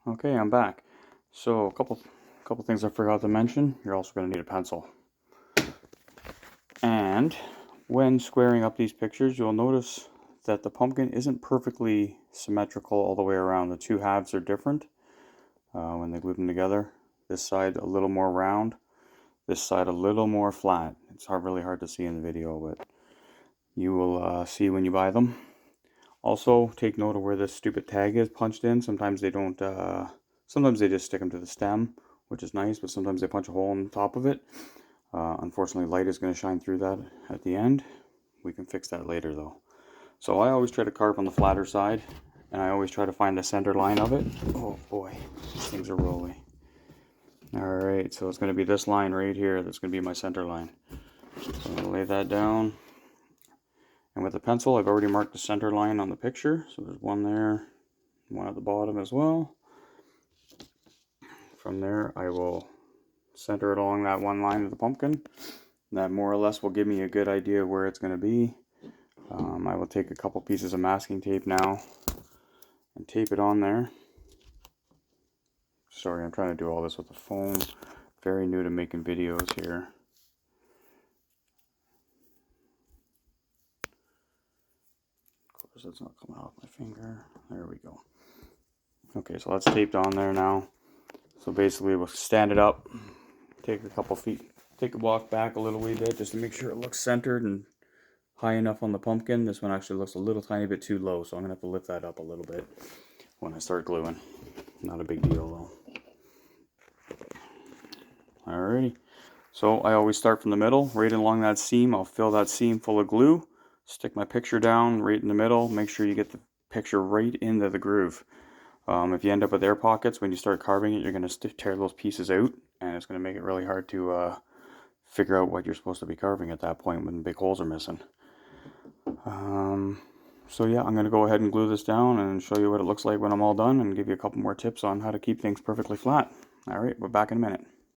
Okay, I'm back. So a couple things I forgot to mention. You're also going to need a pencil. And when squaring up these pictures, you'll notice that the pumpkin isn't perfectly symmetrical all the way around. The two halves are different when they glue them together. This side a little more round, this side a little more flat. It's really hard to see in the video, but you will see when you buy them. Also, take note of where this stupid tag is punched in. Sometimes they don't, sometimes they just stick them to the stem, which is nice, but sometimes they punch a hole in the top of it. Unfortunately, light is going to shine through that at the end. We can fix that later though. So I always try to carve on the flatter side, and I always try to find the center line of it. Oh boy, these things are rolly. Alright, so it's going to be this line right here. That's going to be my center line. So I'm going to lay that down. And with the pencil, I've already marked the center line on the picture. So there's one there, one at the bottom as well. From there, I will center it along that one line of the pumpkin. That more or less will give me a good idea of where it's going to be. I will take a couple pieces of masking tape now and tape it on there. Sorry, I'm trying to do all this with the phone. Very new to making videos here. Of course, it's not coming off my finger. There we go. Okay, so that's taped on there now. So basically, we'll stand it up, take a couple feet, take a walk back a little wee bit just to make sure it looks centered and high enough on the pumpkin. This one actually looks a little tiny bit too low, so I'm gonna have to lift that up a little bit when I start gluing. Not a big deal though. Alrighty, so I always start from the middle, right along that seam. I'll fill that seam full of glue, stick my picture down right in the middle, make sure you get the picture right into the groove. If you end up with air pockets when you start carving it, you're going to tear those pieces out, and it's going to make it really hard to figure out what you're supposed to be carving at that point when big holes are missing. So yeah, I'm going to go ahead and glue this down and show you what it looks like when I'm all done, and give you a couple more tips on how to keep things perfectly flat. Alright, we're back in a minute.